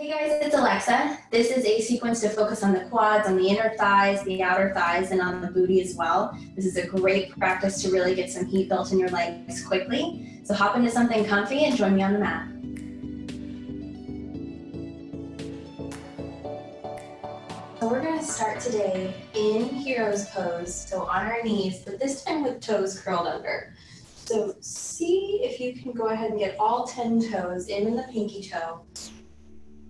Hey guys, it's Alexa. This is a sequence to focus on the quads, on the inner thighs, the outer thighs, and on the booty as well. This is a great practice to really get some heat built in your legs quickly. So hop into something comfy and join me on the mat. So we're going to start today in Hero's Pose, so on our knees, but this time with toes curled under. So see if you can go ahead and get all 10 toes in the pinky toe.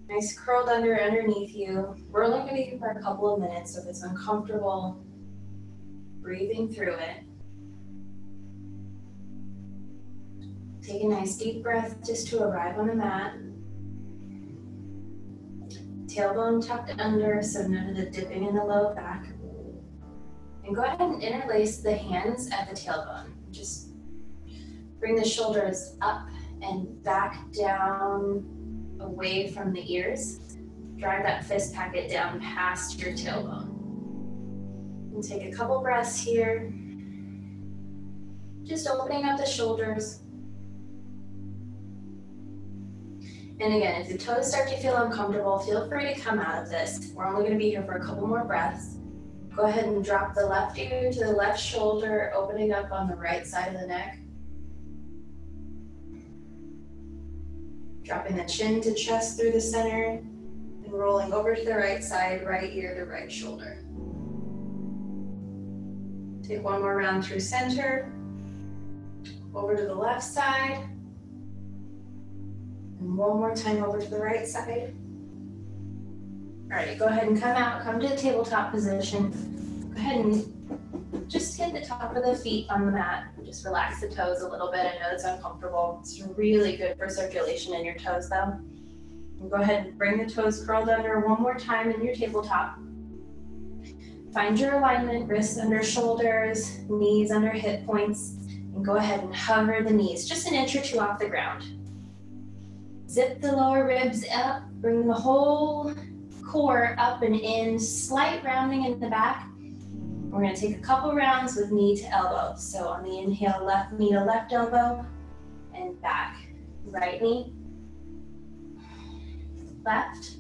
Nice curled under underneath you. We're only going to be here for a couple of minutes, so if it's uncomfortable, breathing through it. Take a nice deep breath just to arrive on the mat. Tailbone tucked under, so none of the dipping in the low back. And go ahead and interlace the hands at the tailbone. Just bring the shoulders up and back down, away from the ears. Drive that fist packet down past your tailbone. And take a couple breaths here. Just opening up the shoulders. And again, if the toes start to feel uncomfortable, feel free to come out of this. We're only going to be here for a couple more breaths. Go ahead and drop the left ear to the left shoulder, opening up on the right side of the neck. Dropping the chin to chest through the center and rolling over to the right side, right ear to right shoulder. Take one more round through center, over to the left side, and one more time over to the right side. All right, go ahead and come out, come to the tabletop position. Go ahead and just hit the top of the feet on the mat. Just relax the toes a little bit. I know it's uncomfortable. It's really good for circulation in your toes though. And go ahead and bring the toes curled under one more time in your tabletop. Find your alignment, wrists under shoulders, knees under hip points, and go ahead and hover the knees just an inch or two off the ground. Zip the lower ribs up, bring the whole core up and in, slight rounding in the back. We're going to take a couple rounds with knee to elbow. So on the inhale, left knee to left elbow and back. Right knee, left.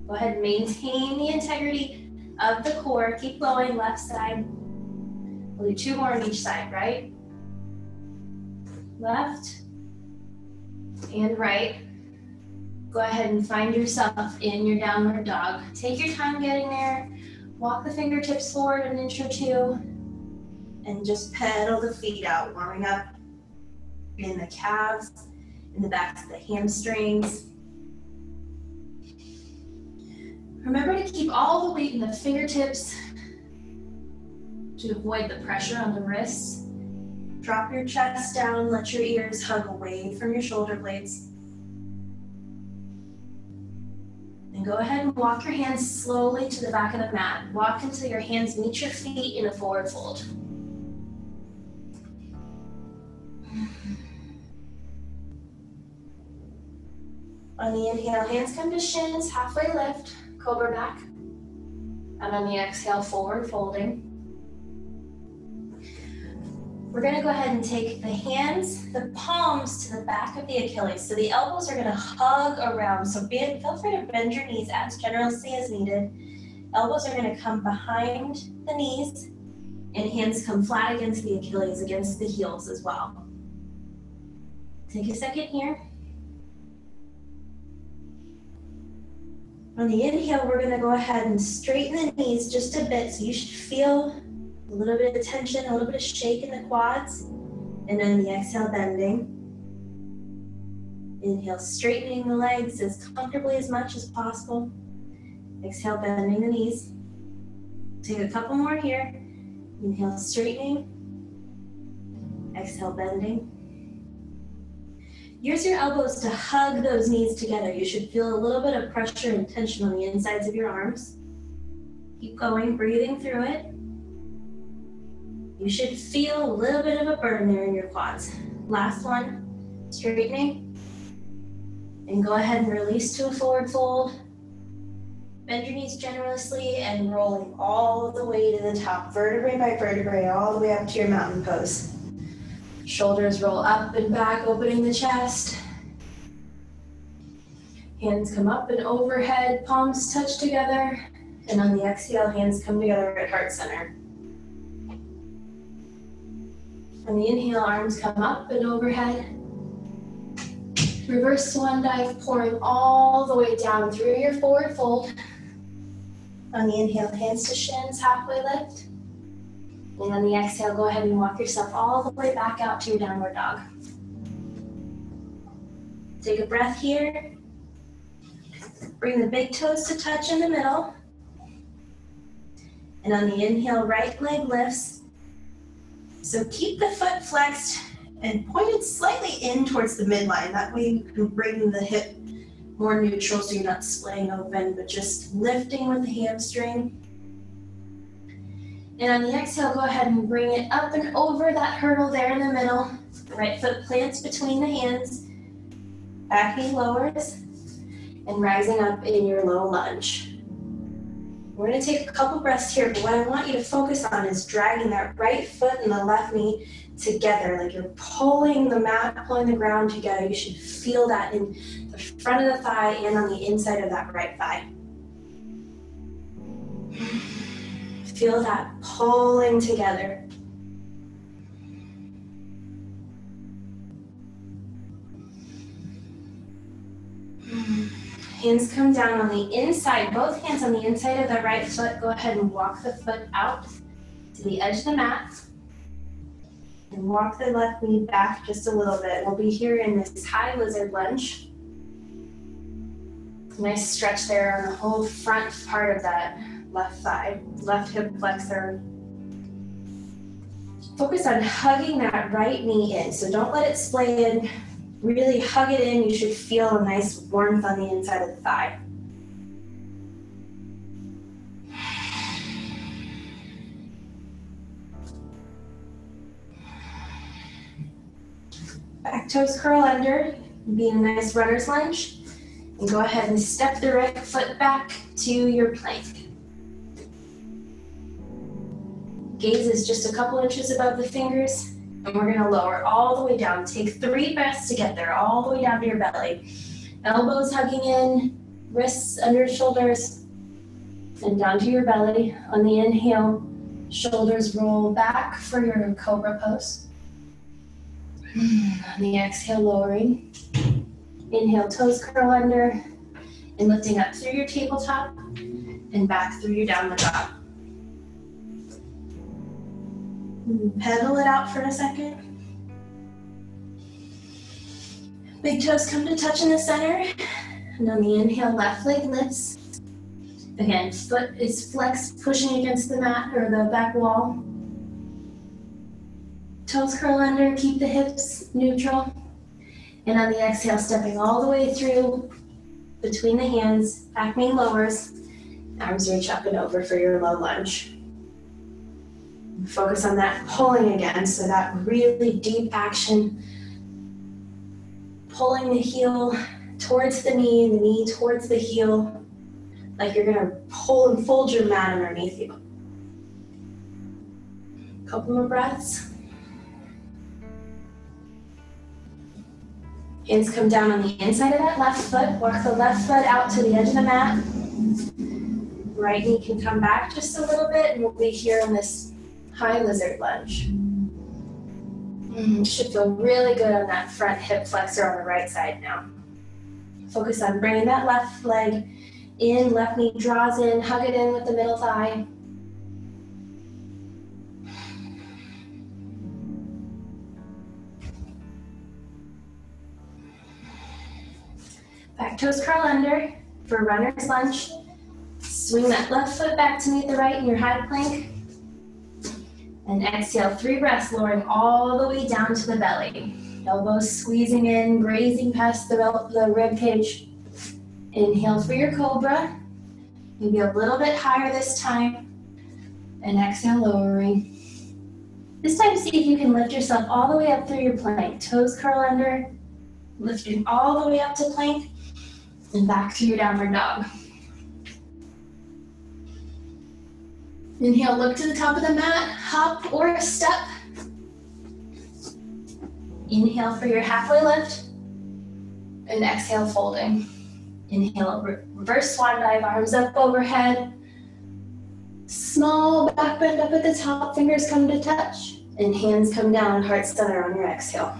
Go ahead and maintain the integrity of the core. Keep going, left side. We'll do two more on each side, right? Left and right. Go ahead and find yourself in your downward dog. Take your time getting there. Walk the fingertips forward an inch or two and just pedal the feet out, warming up in the calves, in the backs of the hamstrings. Remember to keep all the weight in the fingertips to avoid the pressure on the wrists. Drop your chest down, let your ears hug away from your shoulder blades. And go ahead and walk your hands slowly to the back of the mat. Walk until your hands meet your feet in a forward fold. On the inhale, hands come to shins, halfway lift, cobra back. And on the exhale, forward folding. We're going to go ahead and take the hands, the palms to the back of the Achilles. So the elbows are going to hug around. So feel free to bend your knees as generously as needed. Elbows are going to come behind the knees and hands come flat against the Achilles, against the heels as well. Take a second here. On the inhale, we're going to go ahead and straighten the knees just a bit. So you should feel a little bit of tension, a little bit of shake in the quads. And on the exhale, bending. Inhale, straightening the legs as comfortably as much as possible. Exhale, bending the knees. Take a couple more here. Inhale, straightening. Exhale, bending. Use your elbows to hug those knees together. You should feel a little bit of pressure and tension on the insides of your arms. Keep going, breathing through it. You should feel a little bit of a burn there in your quads. Last one, straightening. And go ahead and release to a forward fold. Bend your knees generously and rolling all the way to the top, vertebrae by vertebrae, all the way up to your mountain pose. Shoulders roll up and back, opening the chest. Hands come up and overhead, palms touch together. And on the exhale, hands come together at heart center. On the inhale, arms come up and overhead. Reverse swan dive, pouring all the way down through your forward fold. On the inhale, hands to shins, halfway lift. And on the exhale, go ahead and walk yourself all the way back out to your downward dog. Take a breath here. Bring the big toes to touch in the middle. And on the inhale, right leg lifts. So keep the foot flexed and pointed slightly in towards the midline. That way you can bring the hip more neutral so you're not splaying open, but just lifting with the hamstring. And on the exhale, go ahead and bring it up and over that hurdle there in the middle. Right foot plants between the hands. Back knee lowers. And rising up in your low lunge. We're going to take a couple breaths here, but what I want you to focus on is dragging that right foot and the left knee together, like you're pulling the mat, pulling the ground together. You should feel that in the front of the thigh and on the inside of that right thigh. Feel that pulling together. Hands come down on the inside, both hands on the inside of the right foot. Go ahead and walk the foot out to the edge of the mat. And walk the left knee back just a little bit. We'll be here in this high lizard lunge. Nice stretch there on the whole front part of that left thigh, left hip flexor. Focus on hugging that right knee in, so don't let it splay in. Really hug it in. You should feel a nice warmth on the inside of the thigh. Back toes curl under, be in a nice runner's lunge. And go ahead and step the right foot back to your plank. Gaze is just a couple inches above the fingers. And we're going to lower all the way down. Take 3 breaths to get there, all the way down to your belly. Elbows hugging in, wrists under your shoulders, and down to your belly. On the inhale, shoulders roll back for your Cobra Pose. On the exhale, lowering. Inhale, toes curl under, and lifting up through your tabletop, and back through your downward dog. Pedal it out for a second. Big toes come to touch in the center. And on the inhale, left leg lifts. Again, foot is flexed, pushing against the mat or the back wall. Toes curl under, keep the hips neutral. And on the exhale, stepping all the way through between the hands, back knee lowers, arms reach up and over for your low lunge. Focus on that pulling again, so that really deep action. Pulling the heel towards the knee towards the heel, like you're gonna pull and fold your mat underneath you. Couple more breaths. Hands come down on the inside of that left foot. Walk the left foot out to the edge of the mat. Right knee can come back just a little bit, and we'll be here in this high lizard lunge. Should feel really good on that front hip flexor on the right side now. Focus on bringing that left leg in, left knee draws in, hug it in with the middle thigh. Back toes curl under for runner's lunge. Swing that left foot back to meet the right in your high plank. And exhale, 3 breaths, lowering all the way down to the belly. Elbows squeezing in, grazing past the rib cage. Inhale for your cobra. Maybe a little bit higher this time. And exhale, lowering. This time, see if you can lift yourself all the way up through your plank. Toes curl under, lifting all the way up to plank, and back to your downward dog. Inhale, look to the top of the mat, hop or step. Inhale for your halfway lift, and exhale, folding. Inhale, reverse swan dive, arms up overhead. Small back bend up at the top, fingers come to touch, and hands come down, heart center on your exhale.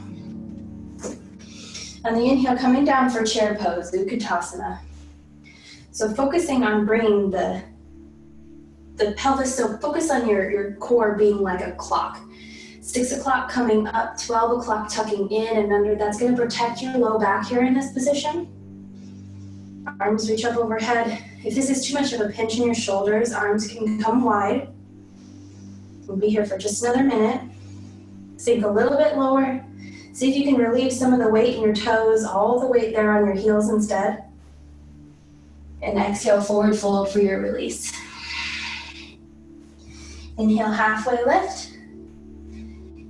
On the inhale, coming down for chair pose, Utkatasana. So focusing on bringing the pelvis, so focus on your core being like a clock. 6 o'clock coming up, 12 o'clock tucking in and under. That's going to protect your low back here in this position. Arms reach up overhead. If this is too much of a pinch in your shoulders, arms can come wide. We'll be here for just another minute. Sink a little bit lower. See if you can relieve some of the weight in your toes, all the weight there on your heels instead. And exhale, forward fold for your release. Inhale, halfway lift.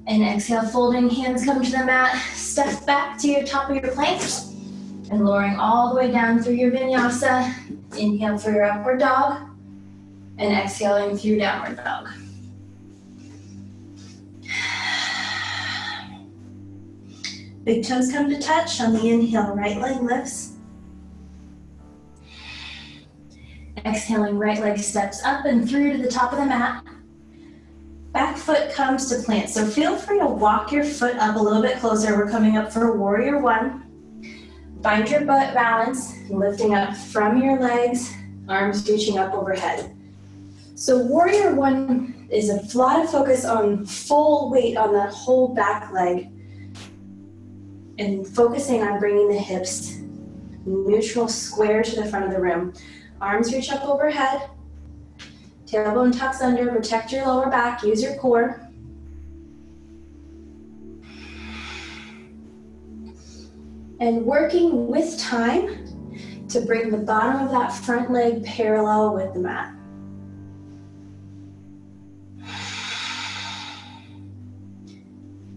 And exhale, folding, hands come to the mat. Step back to your top of your plank. And lowering all the way down through your vinyasa. Inhale for your upward dog. And exhaling through downward dog. Big toes come to touch. On the inhale, right leg lifts. Exhaling, right leg steps up and through to the top of the mat. Back foot comes to plant. So feel free to walk your foot up a little bit closer. We're coming up for warrior one. Find your butt balance, lifting up from your legs, arms reaching up overhead. So warrior one is a lot of focus on full weight on that whole back leg and focusing on bringing the hips neutral square to the front of the room. Arms reach up overhead, tailbone tucks under, protect your lower back, use your core. And working with time to bring the bottom of that front leg parallel with the mat.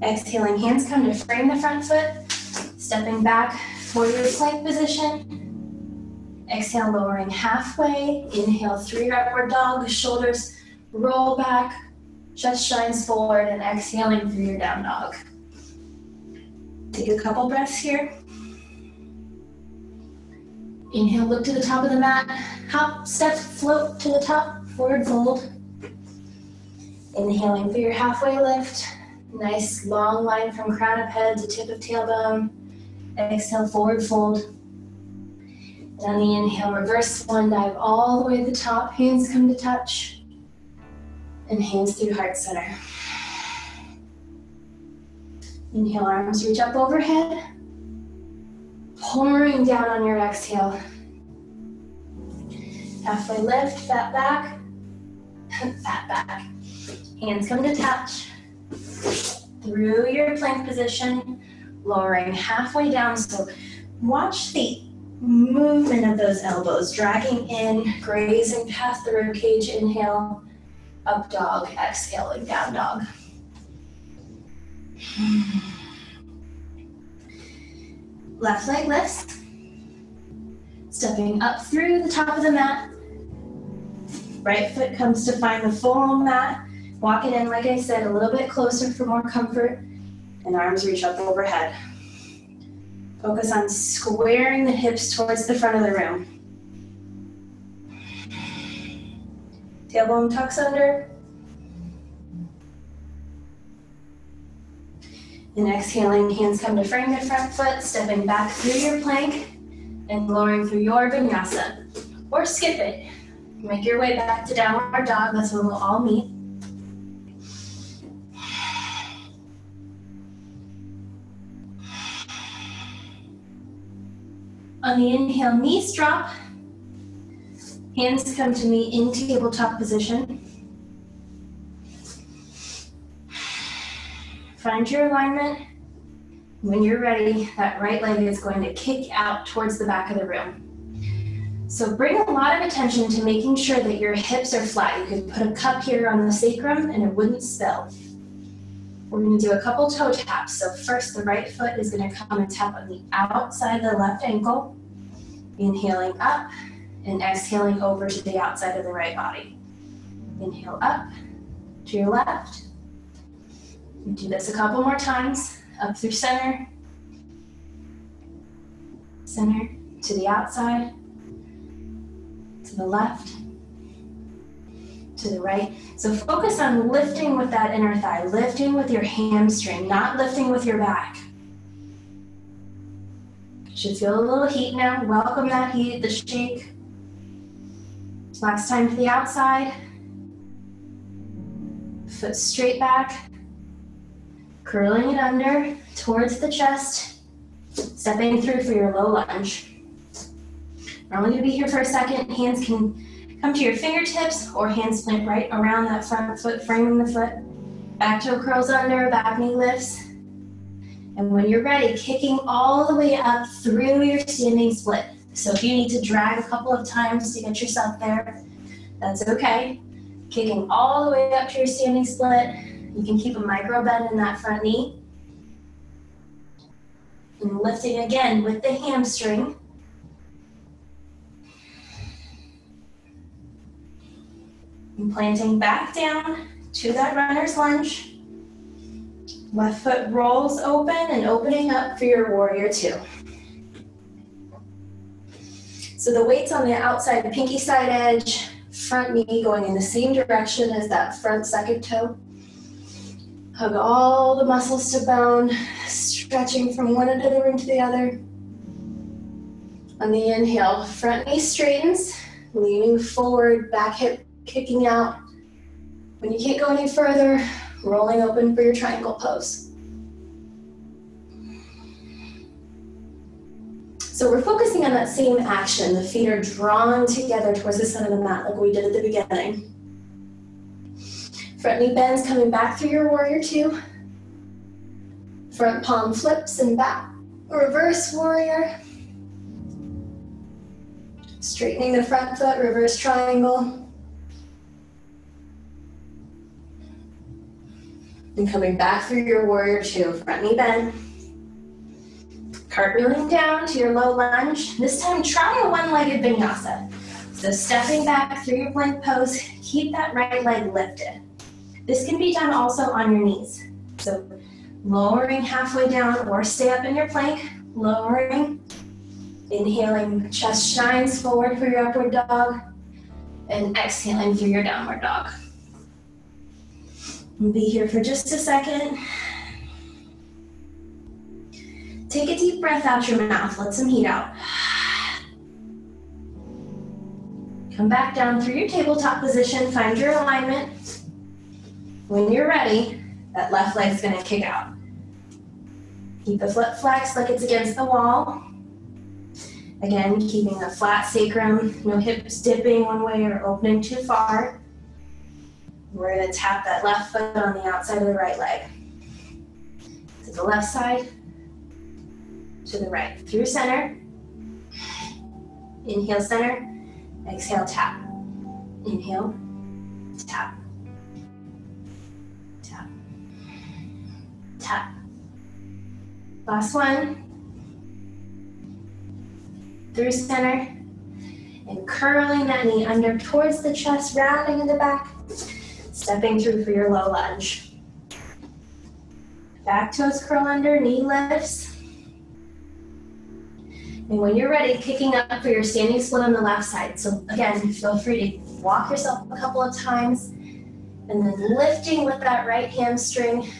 Exhaling, hands come to frame the front foot, stepping back for your plank position. Exhale, lowering halfway. Inhale through your upward dog, shoulders roll back, chest shines forward, and exhaling through your down dog. Take a couple breaths here. Inhale, look to the top of the mat. Hop, step, float to the top, forward fold. Inhaling through your halfway lift. Nice long line from crown of head to tip of tailbone. Exhale, forward fold. And on the inhale, reverse swan dive all the way to the top. Hands come to touch. And hands through heart center. Inhale, arms reach up overhead. Pouring down on your exhale. Halfway lift, fat back, fat back. Hands come to touch. Through your plank position, lowering halfway down. So watch the movement of those elbows, dragging in, grazing past the rib cage. Inhale, up dog, exhaling, down dog. Left leg lifts. Stepping up through the top of the mat. Right foot comes to find the full mat. Walking in, like I said, a little bit closer for more comfort. And arms reach up overhead. Focus on squaring the hips towards the front of the room. Tailbone tucks under. And exhaling, hands come to frame your front foot, stepping back through your plank and lowering through your vinyasa. Or skip it. Make your way back to downward dog. That's when we'll all meet. On the inhale, knees drop. Hands come to meet in tabletop position. Find your alignment. When you're ready, that right leg is going to kick out towards the back of the room. So bring a lot of attention to making sure that your hips are flat. You could put a cup here on the sacrum and it wouldn't spill. We're going to do a couple toe taps. So first, the right foot is going to come and tap on the outside of the left ankle. Inhaling up and exhaling over to the outside of the right body. Inhale up to your left. You do this a couple more times. Up through center. Center. to the outside, to the left, to the right. So focus on lifting with that inner thigh, lifting with your hamstring, not lifting with your back. You should feel a little heat now. Welcome that heat, the shake. Last time to the outside. Foot straight back. Curling it under towards the chest. Stepping through for your low lunge. We're only going to be here for a second. Hands can come to your fingertips or hands plant right around that front foot, framing the foot. Back toe curls under, back knee lifts. And when you're ready, kicking all the way up through your standing split. So if you need to drag a couple of times to get yourself there, that's okay. Kicking all the way up to your standing split. You can keep a micro bend in that front knee. And lifting again with the hamstring. And planting back down to that runner's lunge. Left foot rolls open and opening up for your warrior two. So the weight's on the outside pinky side edge, front knee going in the same direction as that front second toe. Hug all the muscles to bone, stretching from one end of the room to the other. On the inhale, front knee straightens, leaning forward, back hip kicking out. When you can't go any further, rolling open for your triangle pose. So we're focusing on that same action. The feet are drawn together towards the center of the mat like we did at the beginning. Front knee bends coming back through your warrior two. Front palm flips and back. Reverse warrior. Straightening the front foot, reverse triangle. And coming back through your warrior two, front knee bend. Cartwheeling down to your low lunge. This time try a one-legged vinyasa. So stepping back through your plank pose, keep that right leg lifted. This can be done also on your knees. So lowering halfway down or stay up in your plank, lowering. Inhaling, chest shines forward for your upward dog. And exhaling through your downward dog. We'll be here for just a second. Take a deep breath out your mouth. Let some heat out. Come back down through your tabletop position. Find your alignment. When you're ready, that left leg's gonna kick out. Keep the foot flexed like it's against the wall. Again, keeping a flat sacrum, no hips dipping one way or opening too far. We're gonna tap that left foot on the outside of the right leg. To the left side, to the right. Through center. Inhale center, exhale tap. Inhale, tap. Tap. Tap. Last one. Through center. And curling that knee under towards the chest, rounding in the back. Stepping through for your low lunge. Back toes curl under, knee lifts. And when you're ready, kicking up for your standing split on the left side. So again, feel free to walk yourself a couple of times and then lifting with that right hamstring.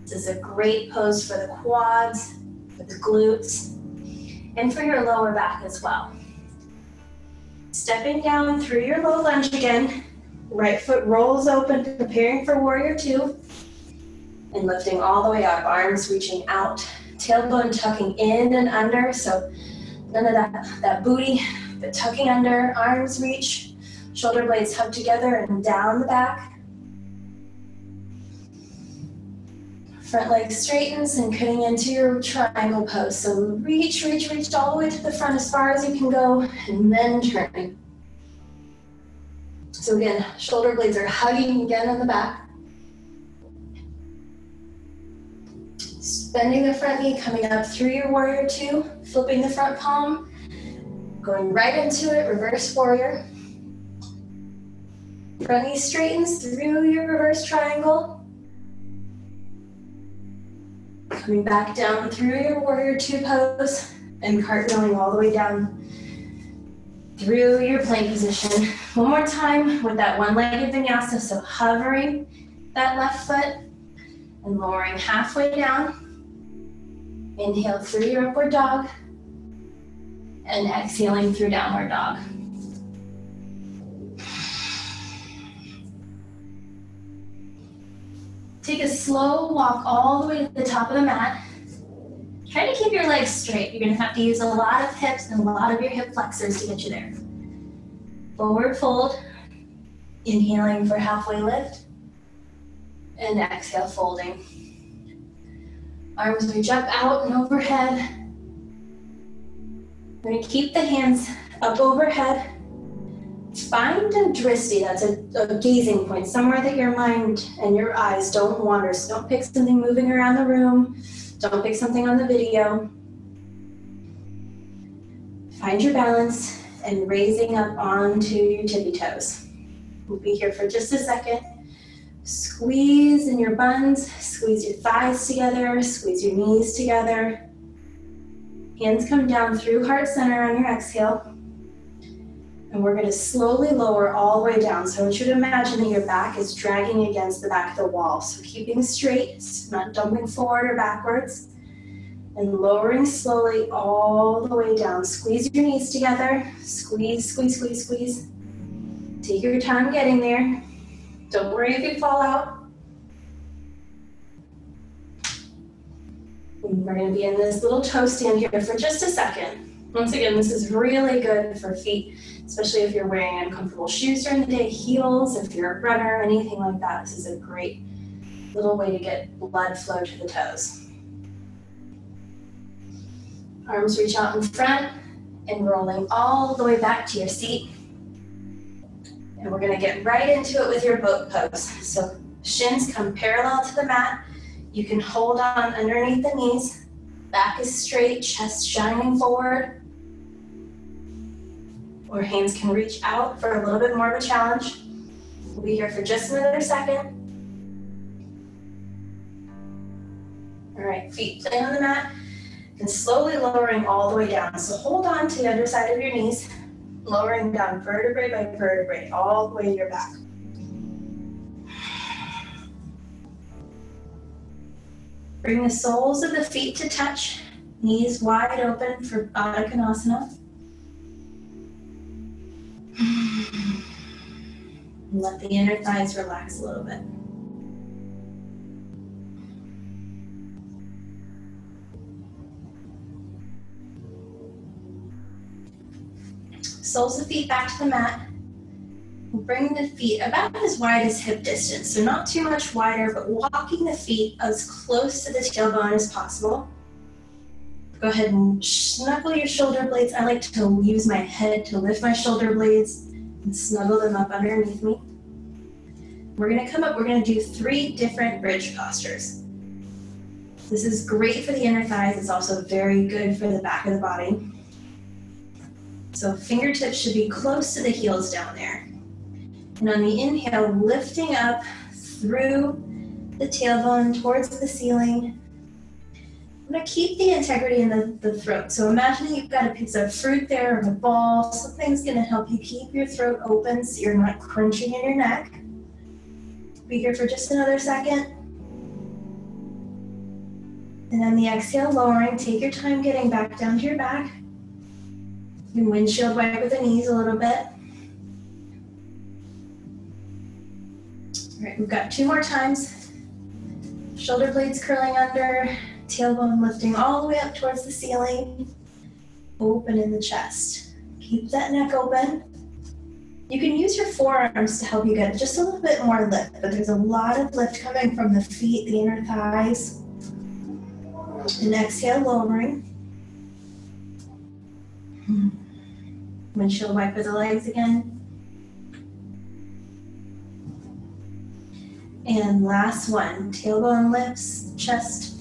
This is a great pose for the quads, for the glutes, and for your lower back as well. Stepping down through your low lunge again. Right foot rolls open, preparing for warrior two. And lifting all the way up, arms reaching out. Tailbone tucking in and under, so none of that booty, but tucking under, arms reach. Shoulder blades hug together and down the back. Front leg straightens and cutting into your triangle pose. So reach all the way to the front as far as you can go, and then turning. So again, shoulder blades are hugging again on the back. Bending the front knee, coming up through your warrior two, flipping the front palm, going right into it, reverse warrior. Front knee straightens through your reverse triangle. Coming back down through your warrior two pose and cartwheeling all the way down through your plank position. One more time with that one-legged vinyasa. So hovering that left foot and lowering halfway down. Inhale through your upward dog and exhaling through downward dog. Take a slow walk all the way to the top of the mat. Try to keep your legs straight. You're gonna have to use a lot of hips and a lot of your hip flexors to get you there. Forward fold, inhaling for halfway lift, and exhale, folding. Arms reach up, out, and overhead. We're gonna keep the hands up overhead. Find a dristi, that's a gazing point, somewhere that your mind and your eyes don't wander. So don't pick something moving around the room. Don't pick something on the video. Find your balance and raising up onto your tippy toes. We'll be here for just a second. Squeeze in your buns, squeeze your thighs together, squeeze your knees together. Hands come down through heart center on your exhale. And we're going to slowly lower all the way down. So I want you to imagine that your back is dragging against the back of the wall. So keeping straight, not dumping forward or backwards. And lowering slowly all the way down. Squeeze your knees together. Squeeze, squeeze, squeeze, squeeze. Take your time getting there. Don't worry if you fall out. And we're going to be in this little toe stand here for just a second. Once again, this is really good for feet, especially if you're wearing uncomfortable shoes during the day, heels, if you're a runner, anything like that. This is a great little way to get blood flow to the toes. Arms reach out in front and rolling all the way back to your seat. And we're gonna get right into it with your boat pose. So shins come parallel to the mat. You can hold on underneath the knees. Back is straight, chest shining forward. Or hands can reach out for a little bit more of a challenge. We'll be here for just another second. All right, feet play on the mat and slowly lowering all the way down. So hold on to the underside of your knees, lowering down vertebrae by vertebrae, all the way to your back. Bring the soles of the feet to touch, knees wide open for Baddha Konasana. And let the inner thighs relax a little bit. Soles of feet back to the mat. Bring the feet about as wide as hip distance, so not too much wider, but walking the feet as close to the tailbone as possible. Go ahead and snuggle your shoulder blades. I like to use my head to lift my shoulder blades and snuggle them up underneath me. We're gonna come up, we're gonna do 3 different bridge postures. This is great for the inner thighs, it's also very good for the back of the body. So fingertips should be close to the heels down there. And on the inhale, lifting up through the tailbone towards the ceiling. I'm gonna keep the integrity in the throat. So imagine you've got a piece of fruit there or a ball. Something's gonna help you keep your throat open so you're not crunching in your neck. Be here for just another second. And then the exhale, lowering. Take your time getting back down to your back. You can windshield wipe with the knees a little bit. All right, we've got 2 more times. Shoulder blades curling under, tailbone lifting all the way up towards the ceiling. Open in the chest. Keep that neck open. You can use your forearms to help you get just a little bit more lift, but there's a lot of lift coming from the feet, the inner thighs. And exhale, lowering. Windshield wipe with the legs again. And last one, tailbone lifts, chest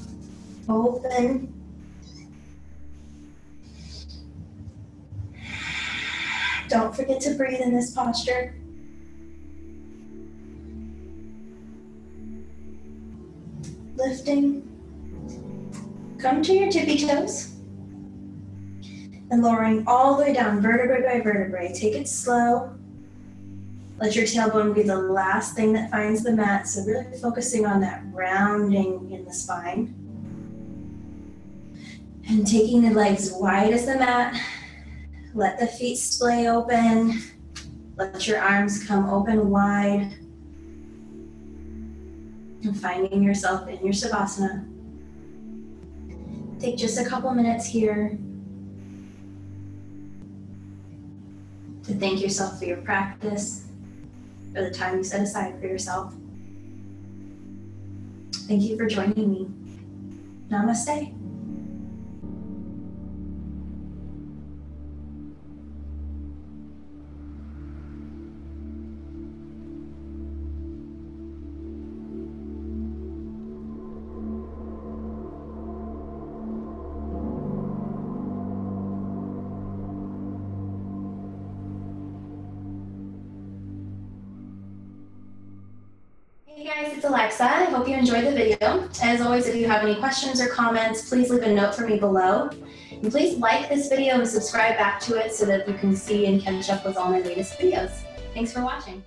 open. Don't forget to breathe in this posture. Lifting Come to your tippy toes. And lowering all the way down, vertebrae by vertebrae. Take it slow. Let your tailbone be the last thing that finds the mat. So really focusing on that rounding in the spine. And taking the legs wide as the mat. Let the feet splay open. Let your arms come open wide. And finding yourself in your Savasana. Take just a couple minutes here to thank yourself for your practice, for the time you set aside for yourself. Thank you for joining me. Namaste. Hey guys, it's Alexa. I hope you enjoyed the video. As always, if you have any questions or comments, please leave a note for me below. And please like this video and subscribe back to it so that you can see and catch up with all my latest videos. Thanks for watching.